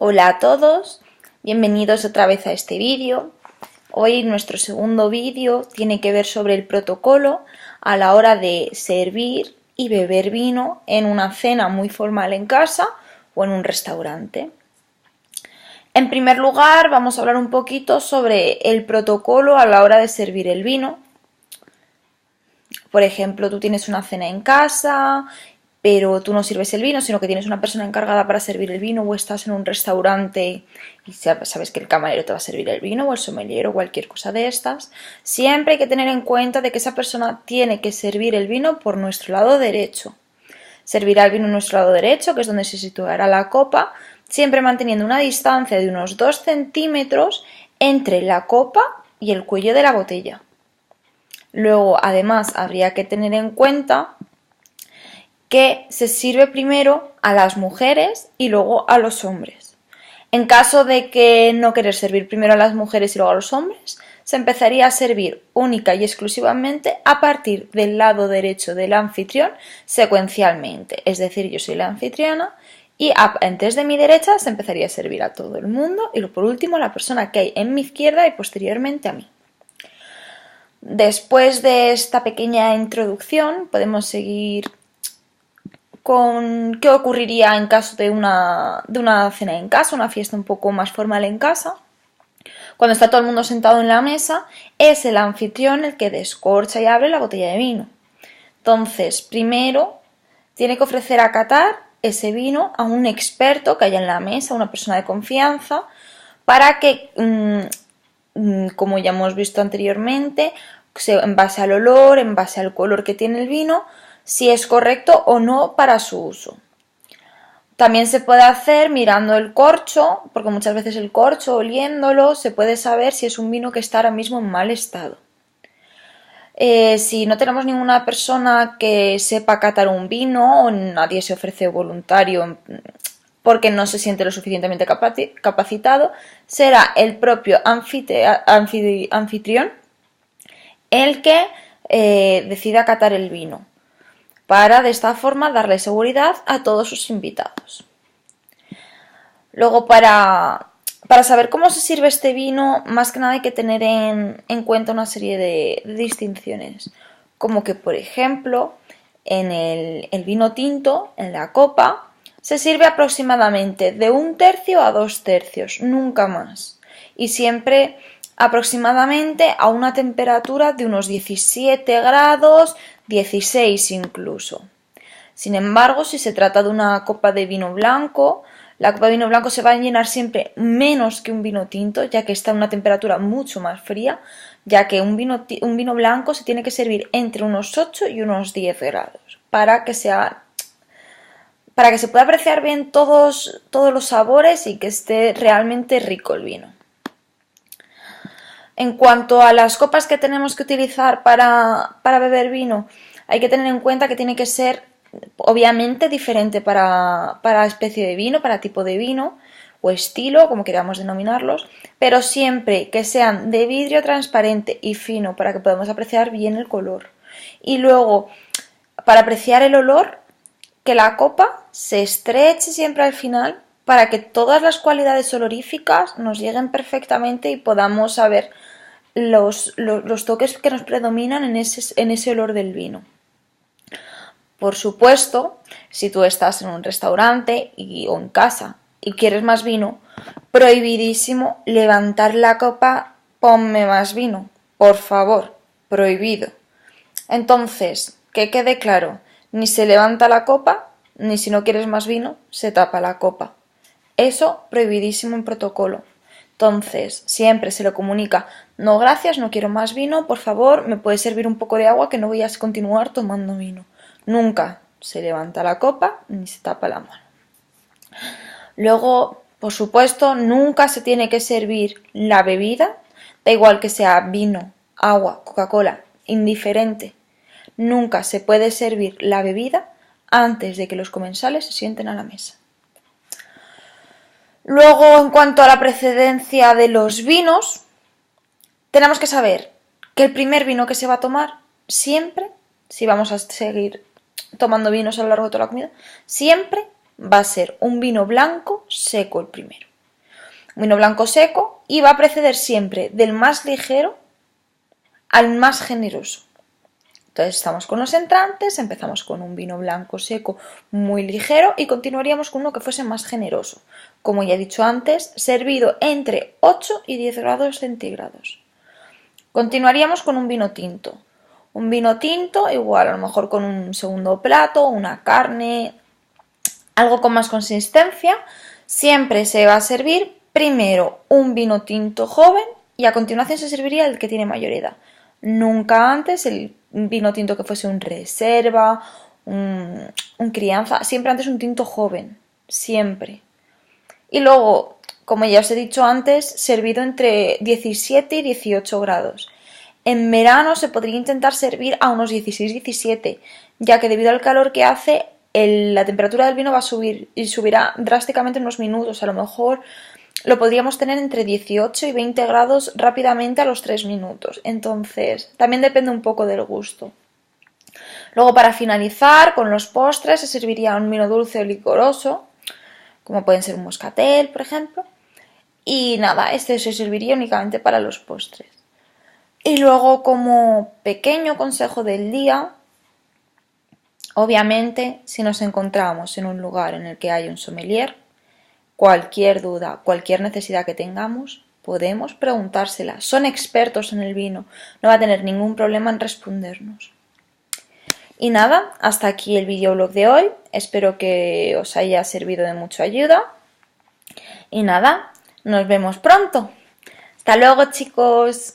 Hola a todos, bienvenidos otra vez a este vídeo. Hoy nuestro segundo vídeo tiene que ver sobre el protocolo a la hora de servir y beber vino en una cena muy formal en casa o en un restaurante. En primer lugar, vamos a hablar un poquito sobre el protocolo a la hora de servir el vino. Por ejemplo, tú tienes una cena en casa, pero tú no sirves el vino, sino que tienes una persona encargada para servir el vino, o estás en un restaurante y sabes que el camarero te va a servir el vino, o el sommelier, o cualquier cosa de estas. Siempre hay que tener en cuenta de que esa persona tiene que servir el vino por nuestro lado derecho. Servirá el vino en nuestro lado derecho, que es donde se situará la copa, siempre manteniendo una distancia de unos 2 centímetros entre la copa y el cuello de la botella. Luego, además, habría que tener en cuenta que se sirve primero a las mujeres y luego a los hombres. En caso de que no querer servir primero a las mujeres y luego a los hombres, se empezaría a servir única y exclusivamente a partir del lado derecho del anfitrión secuencialmente. Es decir, yo soy la anfitriona y antes de mi derecha se empezaría a servir a todo el mundo y por último a la persona que hay en mi izquierda y posteriormente a mí. Después de esta pequeña introducción podemos seguir con qué ocurriría en caso de una cena en casa, una fiesta un poco más formal en casa. Cuando está todo el mundo sentado en la mesa, es el anfitrión el que descorcha y abre la botella de vino. Entonces, primero tiene que ofrecer a catar ese vino a un experto que haya en la mesa, una persona de confianza, para que, como ya hemos visto anteriormente, en base al olor, en base al color que tiene el vino, si es correcto o no para su uso. También se puede hacer mirando el corcho, porque muchas veces el corcho, oliéndolo, se puede saber si es un vino que está ahora mismo en mal estado. Si no tenemos ninguna persona que sepa catar un vino o nadie se ofrece voluntario porque no se siente lo suficientemente capacitado, será el propio anfitrión el que decida catar el vino, para de esta forma darle seguridad a todos sus invitados. Luego, para saber cómo se sirve este vino, más que nada hay que tener en cuenta una serie de distinciones, como que, por ejemplo, en el vino tinto, en la copa, se sirve aproximadamente de 1/3 a 2/3, nunca más, y siempre aproximadamente a una temperatura de unos 17 grados, 16 incluso. Sin embargo, si se trata de una copa de vino blanco, la copa de vino blanco se va a llenar siempre menos que un vino tinto, ya que está a una temperatura mucho más fría, ya que un vino blanco se tiene que servir entre unos 8 y unos 10 grados, para que se pueda apreciar bien todos los sabores y que esté realmente rico el vino. En cuanto a las copas que tenemos que utilizar para beber vino, hay que tener en cuenta que tiene que ser obviamente diferente para especie de vino, para tipo de vino o estilo, como queramos denominarlos, pero siempre que sean de vidrio transparente y fino para que podamos apreciar bien el color. Y luego, para apreciar el olor, que la copa se estreche siempre al final para que todas las cualidades oloríficas nos lleguen perfectamente y podamos saber los toques que nos predominan en ese olor del vino. Por supuesto, si tú estás en un restaurante o en casa y quieres más vino, prohibidísimo levantar la copa, ponme más vino, por favor, prohibido. Entonces, que quede claro, ni se levanta la copa, ni si no quieres más vino, se tapa la copa. Eso prohibidísimo en protocolo. Entonces, siempre se lo comunica, no gracias, no quiero más vino, por favor, me puedes servir un poco de agua que no voy a continuar tomando vino. Nunca se levanta la copa ni se tapa la mano. Luego, por supuesto, nunca se tiene que servir la bebida, da igual que sea vino, agua, Coca-Cola, indiferente. Nunca se puede servir la bebida antes de que los comensales se sienten a la mesa. Luego, en cuanto a la precedencia de los vinos, tenemos que saber que el primer vino que se va a tomar siempre, si vamos a seguir tomando vinos a lo largo de toda la comida, siempre va a ser un vino blanco seco el primero. vino blanco seco, y va a preceder siempre del más ligero al más generoso. Entonces estamos con los entrantes, empezamos con un vino blanco seco muy ligero y continuaríamos con uno que fuese más generoso. Como ya he dicho antes, servido entre 8 y 10 grados centígrados. Continuaríamos con un vino tinto. Un vino tinto igual, a lo mejor con un segundo plato, una carne, algo con más consistencia. Siempre se va a servir primero un vino tinto joven y a continuación se serviría el que tiene mayor edad. Nunca antes el vino tinto que fuese un reserva, un crianza, siempre antes un tinto joven, siempre. Y luego, como ya os he dicho antes, servido entre 17 y 18 grados. En verano se podría intentar servir a unos 16-17, ya que debido al calor que hace, la temperatura del vino va a subir y subirá drásticamente en unos minutos. A lo mejor lo podríamos tener entre 18 y 20 grados rápidamente a los 3 minutos. Entonces, también depende un poco del gusto. Luego, para finalizar, con los postres se serviría un vino dulce o licoroso, como pueden ser un moscatel, por ejemplo. Y nada, este se serviría únicamente para los postres. Y luego, como pequeño consejo del día, obviamente, si nos encontramos en un lugar en el que hay un sommelier, cualquier duda, cualquier necesidad que tengamos, podemos preguntársela. Son expertos en el vino, no va a tener ningún problema en respondernos. Y nada, hasta aquí el videoblog de hoy. Espero que os haya servido de mucha ayuda. Y nada, nos vemos pronto. Hasta luego, chicos.